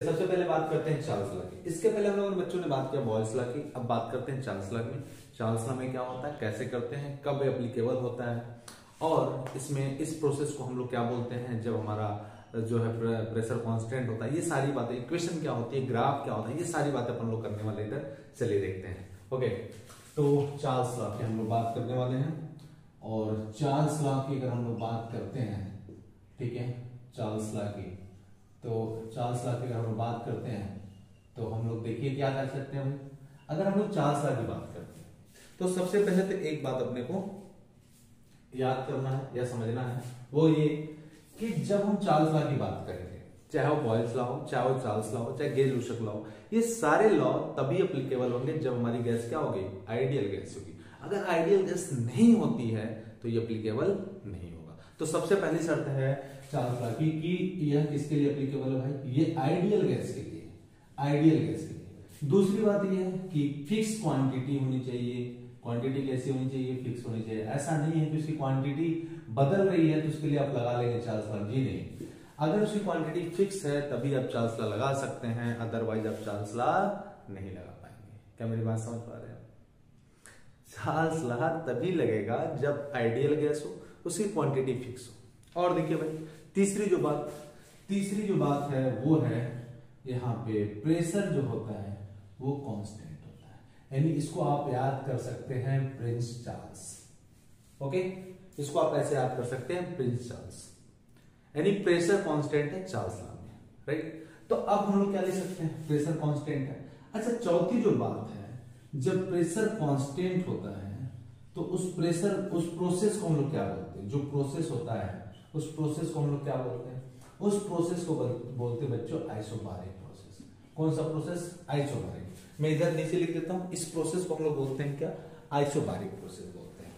सबसे पहले बात करते हैं चार्ल्स लॉ की। इसके पहले हम लोगों ने बच्चों ने बात किया बॉयल्स लॉ की। अब बात करते हैं चार्ल्स लॉ में। चार्ल्स लॉ में क्या होता है, कैसे करते हैं, कब एप्लीकेबल होता है, और इसमें इस प्रोसेस को हम लोग क्या बोलते हैं जब हमारा जो है प्रेशर कांस्टेंट होता है। ये सारी बातें, इक्वेशन क्या होती है, ग्राफ क्या होता है, ये सारी बातें अपन लोग करने वाले इधर। चलिए देखते हैं। ओके, तो चार्ल्स लॉ की हम लोग बात करने वाले हैं। और चार्ल्स लॉ की अगर हम लोग बात करते हैं, ठीक है, चार्ल्स लॉ की, तो चार्ल्स लॉ की अगर हम लोग बात करते हैं तो हम लोग देखिए क्या कर सकते हैं। अगर हम लोग चार्ल्स लॉ की बात करते हैं तो सबसे पहले तो एक बात अपने को याद करना है या समझना है, वो ये कि जब हम चार्ल्स लॉ की बात करेंगे, चाहे वो बॉयल्स लॉ हो, चाहे वो चार्ल्स लॉ हो, चाहे गेल-लुशक लॉ हो, ये सारे लॉ तभी एप्लीकेबल होंगे जब हमारी गैस क्या होगी, आइडियल गैस होगी। अगर आइडियल गैस नहीं होती है तो ये एप्लीकेबल नहीं होगा। तो सबसे पहली शर्त है चार्ल्स लॉ की कि यह किसके लिए एप्लीकेबल है भाई, ये आइडियल गैस के लिए, आइडियल गैस के लिए। दूसरी बात यह है कि फिक्स क्वांटिटी होनी चाहिए। क्वांटिटी कैसी होनी चाहिए, फिक्स होनी चाहिए। ऐसा नहीं है कि उसकी क्वांटिटी बदल रही है तो उसके लिए आप लगा लेंगे चार्ल्स लॉ, जी नहीं। अगर उसकी क्वांटिटी फिक्स है तभी आप चार्ल्स लॉ लगा सकते हैं, अदरवाइज आप चार्ल्स लॉ नहीं लगा पाएंगे। क्या मेरी बात समझ पा रहे हैं? चार्ल्स लॉ तभी लगेगा जब आइडियल गैस हो, उसकी क्वांटिटी फिक्स हो। और देखिए भाई, तीसरी जो बात है वो है यहाँ पे प्रेशर जो होता है वो कांस्टेंट होता है, यानी इसको आप याद कर सकते हैं प्रिंस चार्ल्स। ओके, इसको आप ऐसे याद कर सकते हैं प्रिंस चार्ल्स, यानी प्रेशर कांस्टेंट है चार्ल्स लॉ में, राइट। तो अब हम लोग क्या ले सकते हैं, प्रेशर कांस्टेंट है। अच्छा, चौथी जो बात है, जब प्रेशर कांस्टेंट होता है तो उस प्रोसेस को हम लोग क्या बोलते हैं, जो प्रोसेस होता है उस प्रोसेस को हम लोग क्या बोलते हैं, उस प्रोसेस को बोलते हैं बच्चों आइसोबारिक प्रोसेस। कौन सा प्रोसेस, आइसोबारिक। मैं इधर नीचे लिख देता हूं, इस प्रोसेस को हम लोग बोलते हैं क्या, आइसोबारिक प्रोसेस बोलते हैं,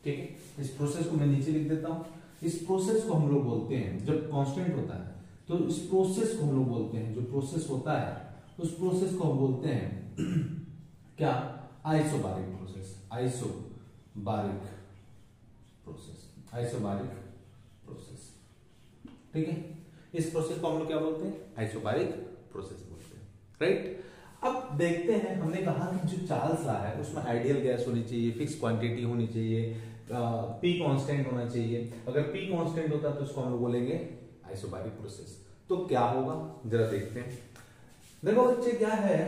ठीक है। इस प्रोसेस को मैं नीचे लिख देता हूं। इस प्रोसेस को हम लोग बोलते हैं, जब कांस्टेंट होता है तो इस प्रोसेस को हम लोग बोलते हैं, जो प्रोसेस होता है उस प्रोसेस को हम बोलते हैं क्या, isobaric process, isobaric process, isobaric process, ठीक है। इस प्रोसेस को हम लोग क्या बोलते हैं, आइसोबारिक प्रोसेस बोलते हैं, राइट। अब देखते हैं, हमने कहा कि जो चार्ल्स लॉ है उसमें आइडियल गैस होनी चाहिए, फिक्स क्वांटिटी होनी चाहिए, पी कांस्टेंट होना चाहिए। अगर पी कांस्टेंट होता है तो उसको हम लोग बोलेंगे आइसोबारिक प्रोसेस। तो क्या होगा जरा देखते हैं। देखो बच्चे, क्या है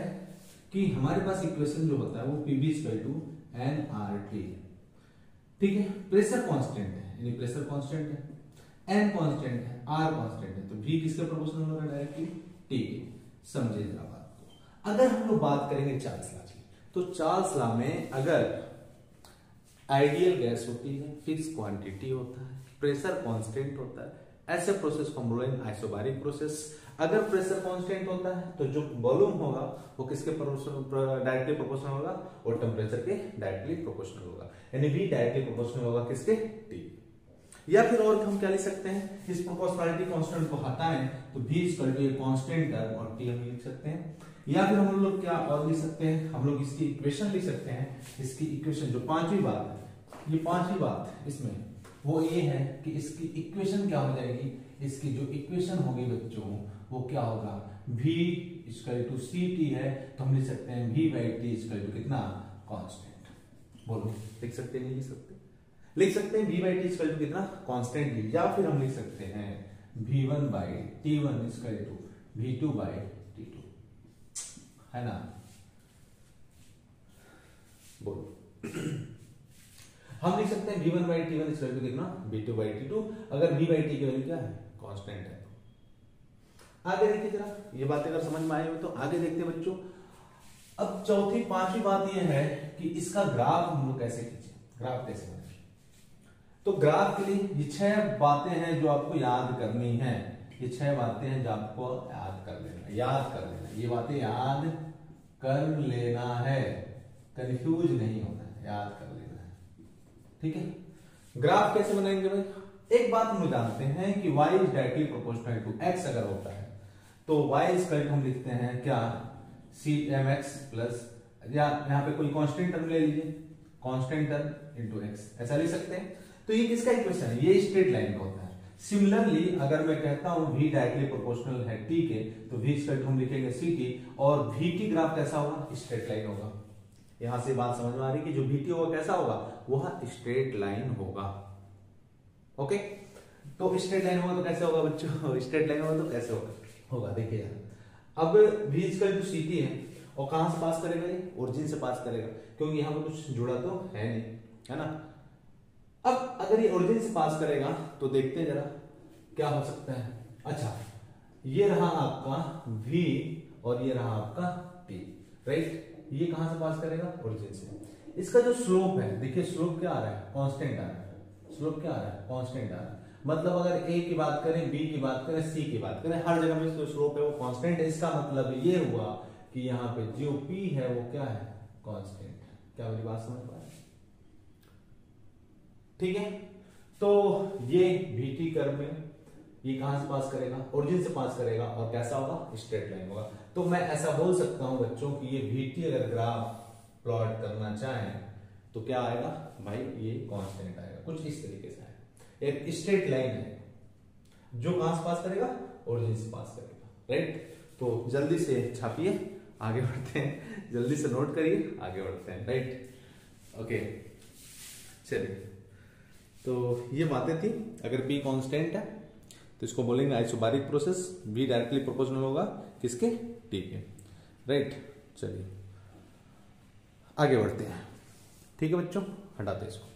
कि हमारे पास इक्वेशन जो होता है वो पीबी इक्वल टू एनआरटी है, ठीक है। प्रेशर कांस्टेंट है, यानी प्रेशर कांस्टेंट है, एन कांस्टेंट है, आर कांस्टेंट है, तो भी किसके प्रोपोर्शनल होगा, डायरेक्टली टी के। समझिए जरा बात को। अगर हम लोग बात करेंगे चार्ल्स लॉ की, तो चार्ल्स लॉ में अगर आइडियल गैस होती है, फिक्स क्वांटिटी होता है, प्रेशर कांस्टेंट होता है, ऐसे प्रोसेस को हम बोलेंगे आइसोबारिक प्रोसेस। अगर प्रेशर कांस्टेंट होता है तो जो वॉल्यूम होगा वो किसके डायरेक्टली प्रोपोर्शनल होगा, वो टेम्परेचर के डायरेक्टली प्रोपोर्शनल होगा, यानी भी डायरेक्टली प्रोपोर्शनल होगा किसके, टी। या फिर और हम क्या लिख सकते हैं, इस प्रोपोर्शनलिटी कांस्टेंट को हटाएं तो v equal to constant term और t हम लिख सकते हैं। या फिर हम लोग क्या और लिख सकते हैं, हम लोग इसकी इक्वेशन लिख सकते हैं। इसकी इक्वेशन जो पांचवी बात है, ये पांचवी बात इसमें वो ये है कि इसकी इक्वेशन क्या हो जाएगी, इसकी जो इक्वेशन होगी बच्चों वो क्या होगा, v इक्वल टू ct है तो हम लिख सकते हैं v by T equal to कितना, कांस्टेंट। बोलो, लिख सकते हैं, नहीं लिख सकते, लिख सकते हैं v by T equal to कितना, कांस्टेंट v। या फिर हम लिख सकते हैं v1 by t1 equal to v2 by t2, है ना। बोलो हम लिख सकते हैं v1 by t1 equal to कितना, v2 बाई t2, अगर v बाई t की वैल्यू क्या है, कांस्टेंट है। आगे देखिए जरा, ये बातें अगर समझ में आई हो तो आगे देखते हैं बच्चों। अब चौथी पांचवी बात ये है कि इसका ग्राफ हम लोग कैसे खींचे, ग्राफ कैसे बनाए। तो ग्राफ के लिए ये 6 बातें हैं जो आपको याद करनी है, ये 6 बातें हैं जो आपको याद कर लेना, याद कर लेना, ये बातें याद कर लेना है, कंफ्यूज नहीं होना है, याद कर लेना है, ठीक है। ग्राफ कैसे बनाएंगे भाई, एक बात हम जानते हैं कि y is directly proportional to x अगर होता है तो y इक्वल टू हम लिखते हैं क्या, cmx प्लस, या यहाँ पे कोई कांस्टेंट टर्म ले लीजिए, कांस्टेंट टर्म इनटू x, ऐसा लिख सकते हैं। तो ये किसका इक्वेशन है, ये स्ट्रेट लाइन का होता है। सिमिलरली अगर मैं कहता हूं v डायरेक्टली प्रोपोर्शनल है t के, तो v इक्वल टू हम लिखेंगे ct, और vt ग्राफ कैसा होगा, स्ट्रेट लाइन होगा। यहां से बात समझ में आ रही कि जो vt होगा कैसा होगा, वह स्ट्रेट लाइन होगा। ओके, तो स्ट्रेट लाइन होगा तो कैसे होगा बच्चों, स्ट्रेट लाइन होगा तो कैसे होगा देखिए यार, अब v इक्वल टू ct है, और कहां से पास करेगा, ये ओरिजिन से पास करेगा, क्योंकि यहां पर कुछ जुड़ा तो है नहीं, है ना। अब अगर ये ओरिजिन से पास करेगा तो देखते हैं जरा क्या हो सकता है। अच्छा, ये रहा आपका v और ये रहा आपका t, राइट। ये कहां से पास करेगा, ओरिजिन से। इसका जो स्लोप है, देखिए स्लोप क्या आ रहा है, कांस्टेंट आ रहा है। स्लोप क्या आ रहा है, कांस्टेंट आ रहा है। मतलब अगर a की बात करें, b की बात करें, c की बात करें, हर जगह में जो स्लोप है वो कांस्टेंट है। इसका मतलब ये हुआ कि यहाँ पे जो p है वो क्या है, कांस्टेंट है। क्या मेरी बात समझ पा रहे हैं, ठीक है। तो ये vt कर्व में ये कहां से पास करेगा, ओरिजिन से पास करेगा, और कैसा होगा, स्ट्रेट लाइन होगा। तो मैं ऐसा बोल सकता हूं बच्चों कि ये vt अगर ग्राफ प्लॉट करना चाहें तो क्या आएगा भाई, ये कांस्टेंट आएगा, कुछ इस तरीके से आएगा। एक स्ट्रेट लाइन है जो कहां से पास करेगा, ओरिजिन से पास करेगा, राइट। तो जल्दी से छापिए, आगे बढ़ते हैं, जल्दी से नोट करिए, आगे बढ़ते हैं, राइट। ओके, चलिए, तो ये बातें थी। अगर p कांस्टेंट है तो इसको बोलेंगे isobaric process, v directly proportional होगा किसके, t के, राइट। चलिए आगे बढ़ते हैं, ठीक है बच्चों, हटाते हैं इसको।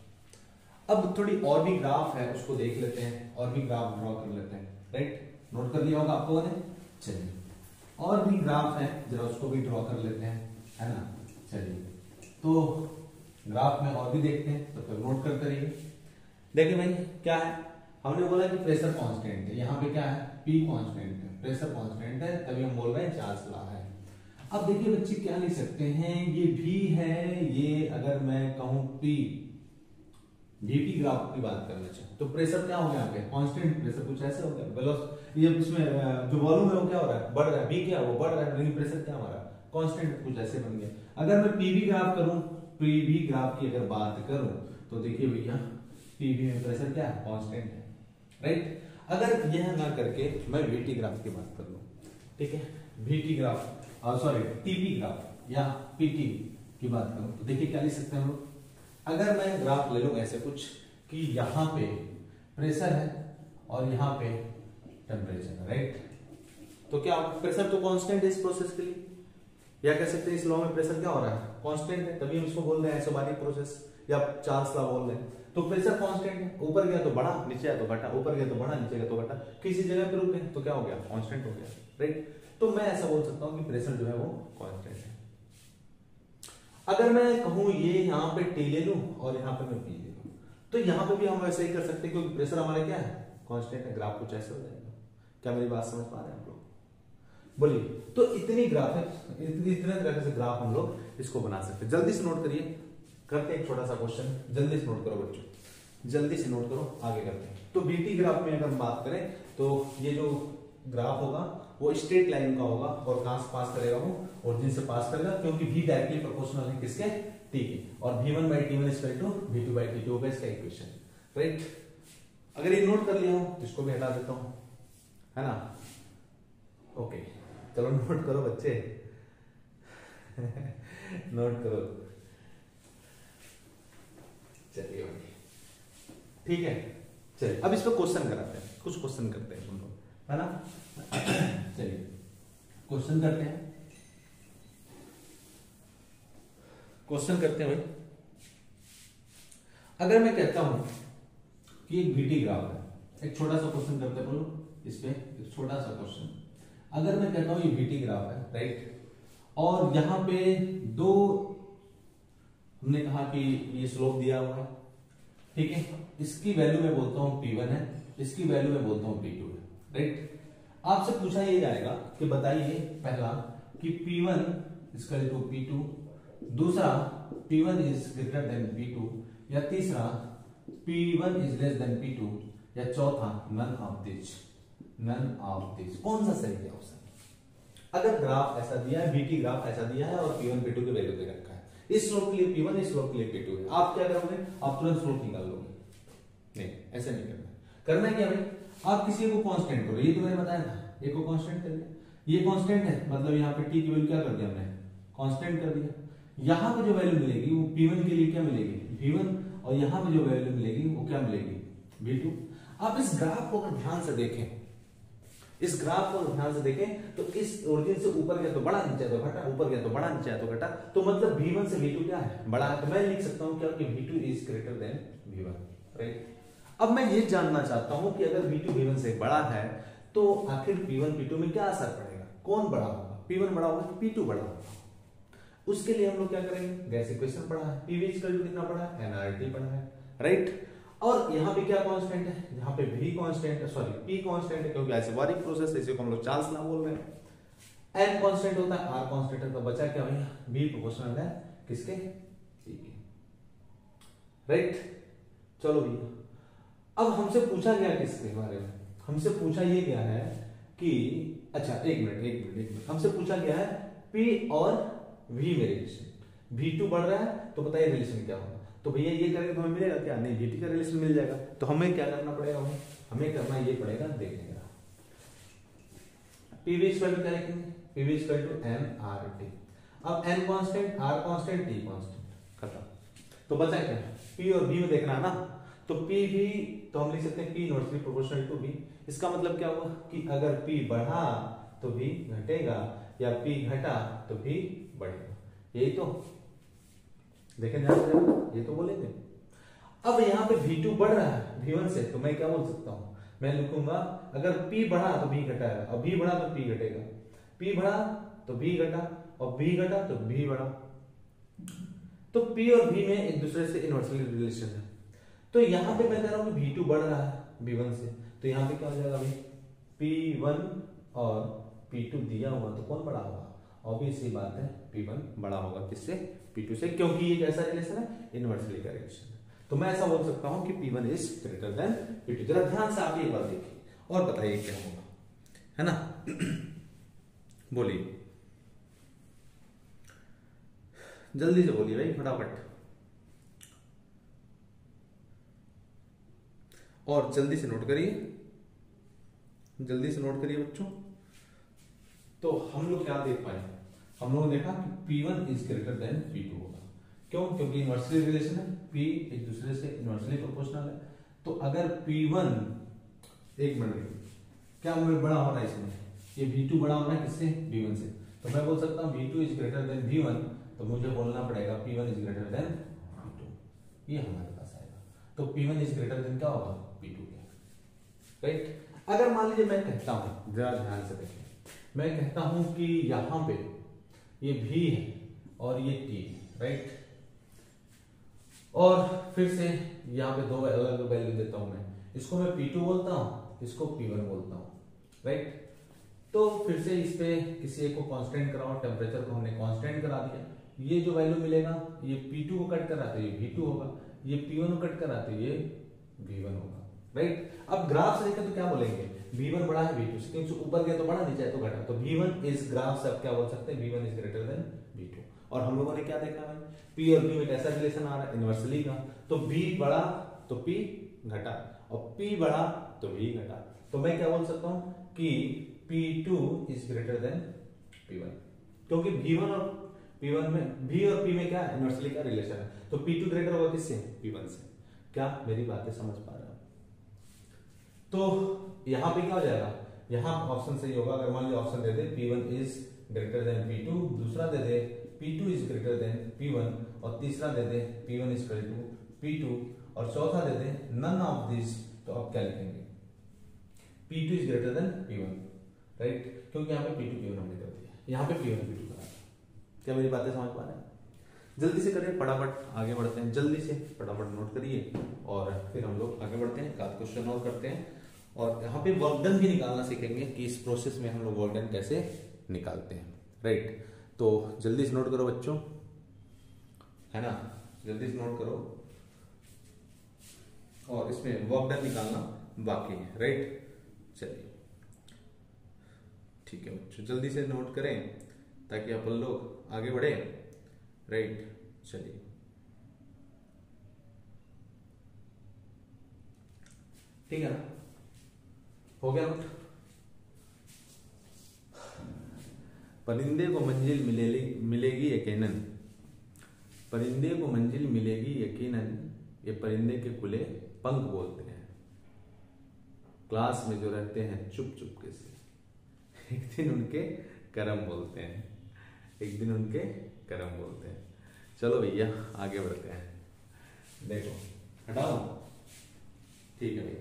अब थोड़ी और भी ग्राफ है उसको देख लेते हैं, और भी ग्राफ ड्रॉ कर लेते हैं, राइट। नोट कर लिया होगा आप लोगों ने, चलिए और भी ग्राफ है, जरा उसको भी ड्रॉ कर लेते हैं, है ना। चलिए, तो ग्राफ में और भी देखते हैं, तो फिर नोट करते रहिए। देखिए भाई क्या है, हमने बोला कि प्रेशर कांस्टेंट है, यहाँ पे क्या है, P कांस्टेंट है, प्रेशर कांस्टेंट है, तभी हम बोल रहे हैं चार्ल्स लॉ है। अब देखिए बच्चे क्या लिख सकते हैं, ये V है, ये अगर मैं कहूं P, Vp ग्राफ की बात करना चाहिए, तो प्रेशर क्या हो गया यहाँ पे, कांस्टेंट प्रेशर, कुछ ऐसे हो गया। वेलोसिटी, ये इसमें जो वॉल्यूम है वो क्या हो रहा है, बढ़ रहा है, V क्या वो बढ़ रहा है, लेकिन प्रेशर क्या हमारा कांस्टेंट, कुछ ऐसे बन गया। अगर मैं PV ग्राफ करूं, PV ग्राफ की अगर बात करूं, तो देखिए भैया PV में प्रेशर क्या है, कांस्टेंट है, राइट। अगर यह ना करके मैं VT ग्राफ की बात कर लूं, ठीक है, VT graph, sorry TP graph या PT की बात करूं, तो देखिए क्या लिख सकते हैं हम लोग। अगर मैं ग्राफ ले लूं ऐसे कुछ कि यहां पे प्रेशर है और यहां पे टेम्परेचर है, राइट। तो क्या प्रेशर तो कांस्टेंट है इस प्रोसेस के लिए, या कह सकते हैं इस लॉ में प्रेशर क्या हो रहा है, कांस्टेंट है, तभी हम इसको बोल रहे हैं आइसोबारिक प्रोसेस या चार्ल्स लॉ बोल रहे हैं। तो प्रेशर कांस्टेंट है, ऊपर गया तो बढ़ा, नीचे आया तो घटा, ऊपर गया तो बढ़ा, नीचे गया तो घटा, किसी जगह पे रुक गए तो क्या हो गया, कांस्टेंट हो गया, राइट। तो मैं ऐसा बोल सकता हूं कि प्रेशर जो है वो कांस्टेंट है। अगर मैं कहूं ये यहाँ पे T ले लूं और यहाँ पे मैं P ले लूं, तो यहाँ पे भी हम वैसे ही कर सकते हैं, क्योंकि प्रेशर हमारा क्या है, कांस्टेंट है। ग्राफ कुछ ऐसे हो जाएगा। क्या मेरी बात समझ पा रहे हैं आप लोग, बोलिए। तो इतनी ग्राफ है, इतने तरह से ग्राफ हम लोग इसको बना सकते हैं। जल्दी से नोट करिए, करते हैं एक छोटा सा क्वेश्चन, जल्दी से नोट करो बच्चों, जल्दी से नोट करो, आगे करते हैं। तो बीटी ग्राफ में अगर हम बात करें तो ये जो ग्राफ होगा वो स्ट्रेट लाइन का होगा, और कहां से पास करेगा, वो ओरिजिन से पास करेगा, क्योंकि v डायरेक्टली प्रोपोर्शनल है किसके, t के, और v1/t1 इक्वल टू v2/t2 होगा इसका इक्वेशन, राइट। अगर ये नोट कर लिया हो तो इसको भी हटा देता हूं, है ना। ओके, चलो नोट करो बच्चे नोट करो, चलिए ठीक है। चलिए अब इस पर क्वेश्चन कराते हैं, कुछ क्वेश्चन करते हैं हम लोग, है ना। चलिए क्वेश्चन करते हैं, क्वेश्चन करते हैं भाई। अगर मैं कहता हूं कि एक VT ग्राफ है, एक छोटा सा क्वेश्चन करते हैं बोलो, इसमें एक छोटा सा क्वेश्चन। अगर मैं कहता हूं ये VT ग्राफ है, राइट, और यहां पे दो, हमने कहा कि ये स्लोप दिया हुआ है, ठीक है, इसकी वैल्यू मैं बोलता हूं P1 है, इसकी वैल्यू मैं बोलता हूं P2 है, राइट। आपसे पूछा ये जाएगा कि बताइए पहला कि P1 इक्वल टू P2, दूसरा P1 is greater than P2, या तीसरा P1 is less than P2, या चौथा none of this, none of this. कौन सा सही है ऑप्शन? अगर ग्राफ ऐसा दिया है, VT ग्राफ ऐसा दिया है और P1 P2 की वैल्यू दे रखा है, इस स्लोप के लिए P1, इस स्लोप के लिए P2 है, आप क्या करोगे, आप तुरंत स्लोप निकाल लोगे? नहीं, ऐसे नहीं करना। करना है क्या भाई, आप किसी को कांस्टेंट करो, ये तो मैंने बताया था, एक को कांस्टेंट कर दिया, ये कांस्टेंट है, मतलब यहाँ पे टी की वैल्यू क्या कर दिया हमने, कांस्टेंट कर दिया। यहाँ पे जो वैल्यू मिलेगी वो P1 के लिए क्या मिलेगी, V1, और यहाँ पे जो वैल्यू मिलेगी वो क्या मिलेगी, V2। आप इस ग्राफ को अगर ध्यान से देखें, इस ग्राफ को ध्यान से देखें तो इस ओरिजिन से ऊपर गया तो बड़ा, नीचे तो घटा, ऊपर गया तो बड़ा, नीचे तो घटा, तो मतलब V1 से V2 क्या है, बड़ा है। तो मैं लिख सकता हूं क्या कि V2 is greater then V1, right. अब मैं ये जानना चाहता हूं कि अगर V2 V1 से बड़ा है तो आखिर P1 P2 में क्या असर पड़ेगा, कौन बड़ा होगा, P1 बड़ा होगा कि P2 बड़ा होगा। उसके लिए हम लोग क्या करेंगे, गैस इक्वेशन पढ़ा है, PV इक्वल टू कितना पढ़ा है, nRT पढ़ा है, राइट। और यहाँ पे क्या कांस्टेंट है, यहाँ पे V कांस्टेंट है, सॉरी P कांस्टेंट है, क्योंकि आइसोबारिक प्रोसेस है, इसी को हम लोग चार्ल्स लॉ बोल रहे हैं। N कांस्टेंट होता है, R कांस्टेंट है, तो बचा क्या भैया, B प्रोपोर्शनल है किसके, P के, राइट। चलो भैया, अब हमसे पूछा गया किसके बारे में, हमसे पूछा ये गया है कि, अच्छा एक मिनट, हमसे पूछा गया है P और V में रिलेशन, V2 बढ़ रहा है तो बताइए रिलेशन क्या होगा। तो भैया ये करेंगे तो हमें मिलेगा क्या, नहीं VT का रिलेशन मिल जाएगा। तो हमें क्या करना पड़ेगा, हमें करना ये पड़ेगा, देखने का PV इक्वल टू क्या लिखेंगे, PV इक्वल टू nRT। अब n constant, R constant, T constant, खत्म। तो बचा क्या, P और V में देखना है ना, तो PV तो हम लिख सकते हैं P inversely proportional to V। इसका मतलब क्या हुआ कि अगर P बढ़ा तो V घटेगा, या P घटा तो V बढ़ेगा, यही तो देखें ध्यान से, ये तो बोलेंगे। अब यहाँ पे V2 बढ़ रहा है V1 से, तो मैं क्या बोल सकता हूँ, मैं लिखूंगा अगर P बढ़ा तो V घटाएगा, और V बढ़ा तो P घटेगा, P बढ़ा तो V घटा, और V घटा तो V बढ़ा। तो P और V में एक दूसरे से इनवर्सली रिलेशन है। तो यहाँ पे मैं कह रहा हूँ V2 बढ़ रहा है V1 से, तो यहाँ पे क्या हो जाएगा भाई, P1 और P2 दिया हुआ तो कौन बड़ा होगा, ऑब्वियस सी बात है P1 बड़ा होगा किससे, P2 से, क्योंकि ये कैसा रिलेशन है, इनवर्सली का रिलेशन है। तो मैं ऐसा बोल सकता हूं कि P1 is greater than P2। जरा ध्यान से आप एक बार देखिए और बताइए क्या होगा, है ना। बोलिए, जल्दी से बोलिए भाई, फटाफट, और जल्दी से नोट करिए, जल्दी से नोट करिए बच्चों। तो हम लोग क्या देख पाए, हम लोगों ने देखा कि P1 is greater than P2 होगा, क्यों, क्योंकि इनवर्सली रिलेशन है, P एक दूसरे से इनवर्सली प्रोपोर्शनल है। तो अगर P1, एक मिनट, क्या बड़ा हो रहा है इसमें, ये V2 बड़ा हो रहा है किससे, V1 से, तो मैं बोल सकता हूँ V2 is greater then V1, तो मुझे बोलना पड़ेगा P1 is greater then V2, ये हमारे पास आएगा। तो P1 इज ग्रेटर देन क्या होगा, P2 के, राइट। अगर मान लीजिए मैं कहता हूं, जरा ध्यान से देखें, मैं कहता हूं कि यहां पे ये V है और ये T है, राइट, और फिर से यहाँ पे दो अलग अलग वैल्यू देता हूं मैं, इसको मैं P2 बोलता हूं, इसको P1 बोलता हूं, राइट। तो फिर से इस पे किसी एक को कांस्टेंट कराओ, टेम्परेचर को हमने कांस्टेंट करा दिया, ये जो वैल्यू मिलेगा ये P2 को कट करा तो ये V2 होगा, ये P1 को कट करा तो ये V1 होगा, राइट। अब ग्राफ से देखें तो क्या बोलेंगे, V1 बड़ा है V2 से, क्योंकि ऊपर गया तो बड़ा, नीचे तो घटा, तो V1 इस ग्राफ से आप क्या बोल सकते हैं, V1 is greater then V2। और हम लोगों ने क्या देखा है, P और V में कैसा रिलेशन आ रहा है, इनवर्सली का, तो V बढ़ा तो P घटा, और P बढ़ा तो V घटा। तो मैं क्या बोल सकता हूं कि P2 is greater than P1, क्योंकि V1 और P1 में, V और P में क्या इनवर्सली का रिलेशन है, तो P2 ग्रेटर होगा किससे, P1 से। क्या मेरी बातें समझ पा रहे हो? तो यहां पे क्या हो जाएगा, यहां ऑप्शन सही होगा। अगर मान लीजिए ऑप्शन दे दे P1 is greater than P2, दूसरा दे दे P2 is greater than P1, और तीसरा दे दे P1 is equal to P2, और चौथा दे दे नन ऑफ दिस, तो आप क्या लिखेंगे, P2 is greater than P1, right, क्योंकि यहाँ पे P2 P1 हमने कर दिया, यहाँ पे P1 P2 करा। क्या मेरी बातें समझ पा रहे हैं? जल्दी से करिए, फटाफट आगे बढ़ते हैं, जल्दी से फटाफट नोट करिए, और फिर हम लोग आगे बढ़ते हैं, एक आध क्वेश्चन और करते हैं, और यहाँ पे वर्क डन भी निकालना सीखेंगे कि इस प्रोसेस में हम लोग वर्क डन कैसे निकालते हैं, राइट। तो जल्दी से नोट करो बच्चों, है ना, जल्दी से नोट करो, और इसमें वर्क डन निकालना बाकी है, राइट। चलिए ठीक है बच्चों, जल्दी से नोट करें ताकि अपन लोग आगे बढ़े, राइट। चलिए ठीक है ना, हो गया नोट। परिंदे को मंजिल मिलेगी यकीनन, परिंदे को मंजिल मिलेगी यकीनन, ये परिंदे के खुले पंख बोलते हैं, क्लास में जो रहते हैं चुप चुपके से, एक दिन उनके करम बोलते हैं, एक दिन उनके करम बोलते हैं। चलो भैया आगे बढ़ते हैं। देखो हटाओ, ठीक है भाई,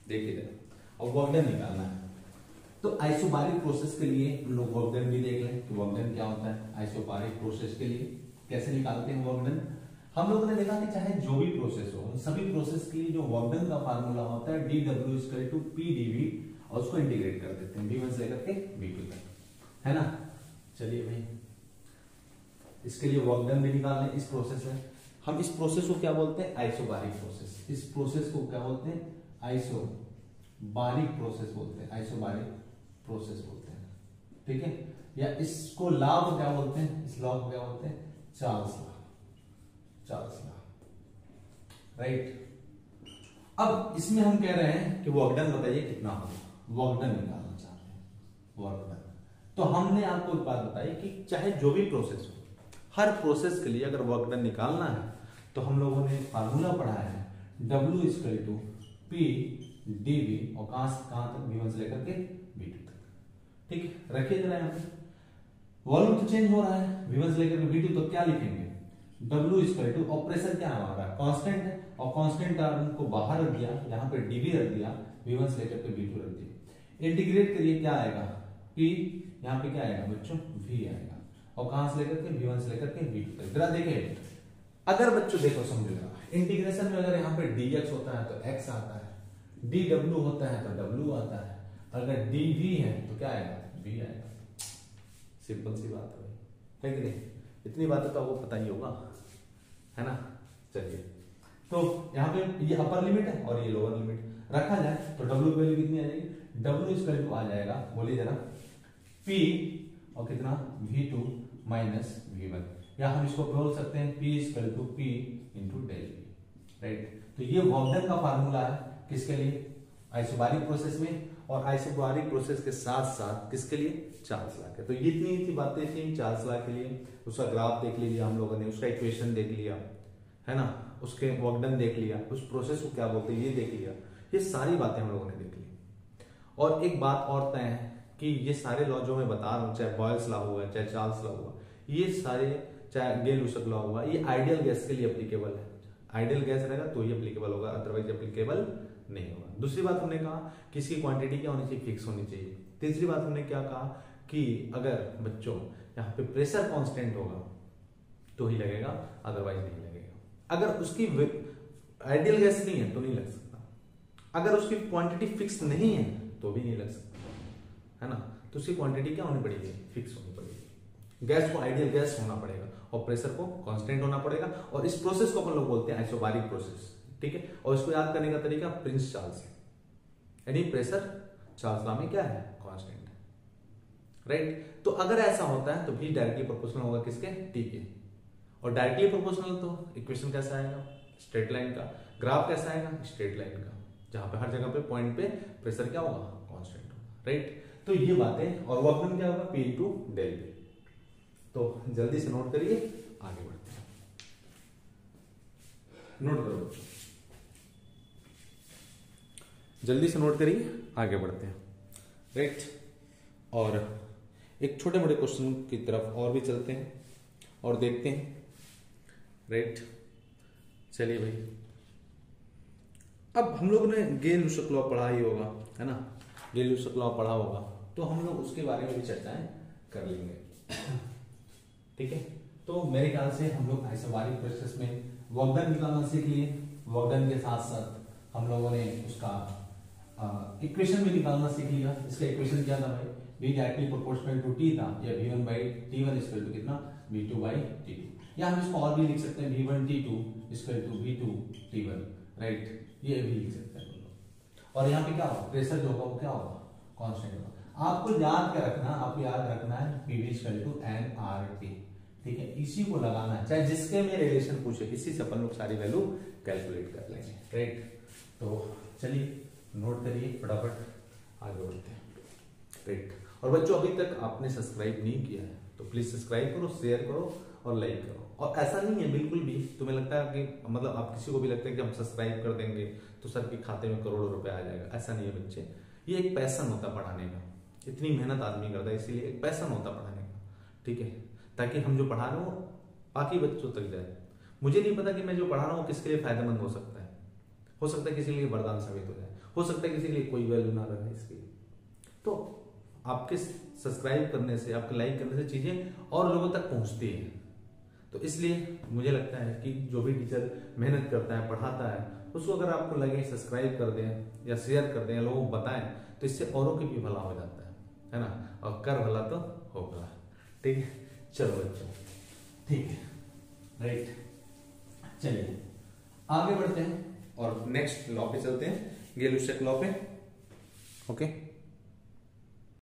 देखिए जरा, और वर्क डन निकालना है। तो आइसोबारिक प्रोसेस के लिए हम लोग वर्क डन भी देख लें कि वर्क डन क्या होता है। आइसोबारिक प्रोसेस के लिए कैसे निकालते हैं वर्क डन। हम लोगों ने देखा कि चाहे जो भी प्रोसेस हो, उन सभी प्रोसेस के लिए जो वर्क डन का फार्मूला होता है dW=P/dV, और उसको इंटीग्रेट कर देते हैं V1 से लेकर के V2 तक, है ना। चलिए भाई, इसके लिए वर्क डन भी निकालने इस प्रोसेस में। हम इस प्रोसेस को क्या बोलते हैं, आइसोबारिक प्रोसेस। इस प्रोसेस को क्या बोलते हैं, आइसोबारिक प्रोसेस बोलते हैं, आइसोबारिक प्रोसेस बोलते हैं, ठीक है। या इसको लॉ को क्या बोलते हैं, इस लॉ को क्या बोलते हैं, Charles law, Charles law, right. अब इसमें हम कह रहे हैं कि वर्क डन बताइए कितना होगा, वर्क डन निकालना चाहते हैं, वर्क डन। तो हमने आपको एक बात बताई कि चाहे जो भी प्रोसेस हो, हर प्रोसेस के लिए अगर वर्क डन निकालना है तो हम लोगों ने फार्मूला पढ़ा है W=P/dV, और कहां तक, V1 से लेकर के V2 तक, ठीक है। रखिए जरा यहाँ पे, वॉल्यूम तो चेंज हो रहा है, V1 से लेकर के V2, तो क्या लिखेंगे, W= और प्रेशर क्या हमारा कांस्टेंट है, और कांस्टेंट टर्म को बाहर रख दिया, यहाँ पे dV रख दिया, V1 से लेकर के V2 रख दिया। इंटीग्रेट करिए, क्या आएगा, P, यहाँ पे क्या आएगा बच्चों, V आएगा, और कहां से लेकर के V1 से लेकर के V2 तक। जरा देखिए, अगर बच्चों देखो समझेगा, इंटीग्रेशन में अगर यहाँ पे dx होता है तो x आता है, dw होता है तो w आता है, अगर dv है तो क्या आएगा, v आएगा। सिंपल सी बात है कि नहीं, इतनी बातें तो आपको पता ही होगा, है ना। चलिए, तो यहाँ पे ये अपर लिमिट है और ये लोअर लिमिट रखा जाए तो w की वैल्यू कितनी आ जाएगी, W आ जाएगा, बोलिए जरा, p और कितना, V2 माइनस V1, या हम इसको बोल सकते हैं P × del V, राइट। तो ये वर्क डन का फार्मूला है, किसके लिए, आइसोबारिक प्रोसेस में, और आइसोबारिक प्रोसेस के साथ साथ किसके लिए, चार्ल्स लॉ के। तो ये इतनी बातें थी चार्ल्स लॉ के लिए। उसका ग्राफ देख लीजिए हम लोगों ने, उसका इक्वेशन देख लिया, है ना, उसके वर्क डन देख लिया, उस प्रोसेस को क्या बोलते हैं ये देख लिया, ये सारी बातें हम लोगों ने देख ली। और एक बात और तय है कि ये सारे लॉ जो मैं बता रहा हूँ, चाहे बॉयल्स लॉ हुआ, चाहे चार्ल्स लॉ हुआ, ये सारे, चाहे गेल-लुसक लॉ हुआ, ये आइडियल गैस के लिए एप्लीकेबल है। आइडियल गैस रहेगा तो ही एप्लीकेबल होगा, अदरवाइज एप्लीकेबल नहीं होगा। दूसरी बात हमने कहा कि इसकी क्वांटिटी क्या होनी चाहिए, फिक्स होनी चाहिए। तीसरी बात हमने क्या कहा कि अगर बच्चों यहाँ पे प्रेशर कांस्टेंट होगा तो ही लगेगा, अदरवाइज नहीं लगेगा। अगर उसकी आइडियल गैस नहीं है तो नहीं लग सकता, अगर उसकी क्वांटिटी फिक्स नहीं है तो भी नहीं लग सकता, है ना। तो उसकी क्वांटिटी क्या होनी पड़ेगी, फिक्स होनी पड़ेगी। गैस को आइडियल गैस होना पड़ेगा और प्रेशर को कांस्टेंट होना पड़ेगा, और इस प्रोसेस को अपन लोग बोलते हैं आइसोबारिक प्रोसेस, ठीक है। और इसको याद करने का तरीका प्रिंस चार्ल्स है, यानी प्रेशर चार्ल्स लॉ में क्या है, कांस्टेंट है, राइट। तो अगर ऐसा होता है तो भी डायरेक्टली प्रोपोर्शनल होगा किसके, टी के। और डायरेक्टली प्रोपोर्शनल तो इक्वेशन कैसा आएगा, स्ट्रेट लाइन का। ग्राफ कैसा आएगा, स्ट्रेट लाइन का, जहां पे हर जगह पे पॉइंट पे प्रेशर क्या होगा, कांस्टेंट होगा, राइट। तो ये बातें, और वर्क डन क्या होगा, P × del V। तो जल्दी से नोट करिए, आगे बढ़ते हैं। नोट करो, जल्दी से नोट करिए, आगे बढ़ते हैं, राइट। और एक छोटे मोटे क्वेश्चन की तरफ और भी चलते हैं और देखते हैं, राइट। चलिए भाई, अब हम लोगों ने गेल-लुसक लॉ पढ़ा ही होगा, है ना, गेल-लुसक लॉ पढ़ा होगा, तो हम लोग उसके बारे में भी चर्चाएं कर लेंगे, ठीक है। तो मेरे ख्याल से हम लोग आइसोबारिक प्रोसेस में वर्क डन निकालना सीख लिए। वर्क डन के साथ साथ हम लोगों ने उसका इक्वेशन भी निकालना सीख लिया। इसका इक्वेशन क्या था भाई, V directly proportional to T था, या V1/T1 इक्वल टू कितना, V2/T2, या हम इसको और भी लिख सकते हैं V1T2 equal to V2T1, right, ये भी लिख सकते हैं। और यहाँ पे क्या होगा, प्रेशर जो होगा वो क्या होगा, कांस्टेंट होगा। आपको याद क्या रखना, आपको याद रखना है PV इक्वल टू nRT, ठीक है। इसी को लगाना है, चाहे जिसके में रिलेशन पूछे, इसी से अपन लोग सारी वैल्यू कैलकुलेट कर लेंगे, राइट। तो चलिए नोट करिए फटाफट, आगे बढ़ते हैं। राइट। और बच्चों अभी तक आपने सब्सक्राइब नहीं किया है तो प्लीज सब्सक्राइब करो, शेयर करो और लाइक करो। और ऐसा नहीं है बिल्कुल भी तुम्हें लगता है कि मतलब आप किसी को भी लगता है कि हम सब्सक्राइब कर देंगे तो सर के खाते में करोड़ों रुपए आ जाएगा, ऐसा नहीं है बच्चे। ये एक पैशन होता है पढ़ाने का, इतनी मेहनत आदमी करता है, इसीलिए एक पैशन होता है पढ़ाने का, ठीक है, ताकि हम जो पढ़ा रहे हो बाकी बच्चों तक जाए। मुझे नहीं पता कि मैं जो पढ़ा रहा हूँ किसके लिए फायदेमंद हो सकता है किसी के लिए वरदान साबित हो जाए, हो सकता है किसी के लिए कोई वैल्यू ना रहे इसकी। तो आपके सब्सक्राइब करने से, आपके लाइक करने से चीजें और लोगों तक पहुंचती है। तो इसलिए मुझे लगता है कि जो भी टीचर मेहनत करता है, पढ़ाता है, उसको अगर आपको लगे सब्सक्राइब कर दें या शेयर कर दें या लोगों को बताएं तो इससे औरों की भी भला हो जाता है ना, और कर भला तो हो भला। ठीक है, चलो बच्चों, ठीक है, राइट, चलिए आगे बढ़ते हैं और नेक्स्ट लॉ पे चलते हैं, गेल-लुशक लॉ पे। ओके।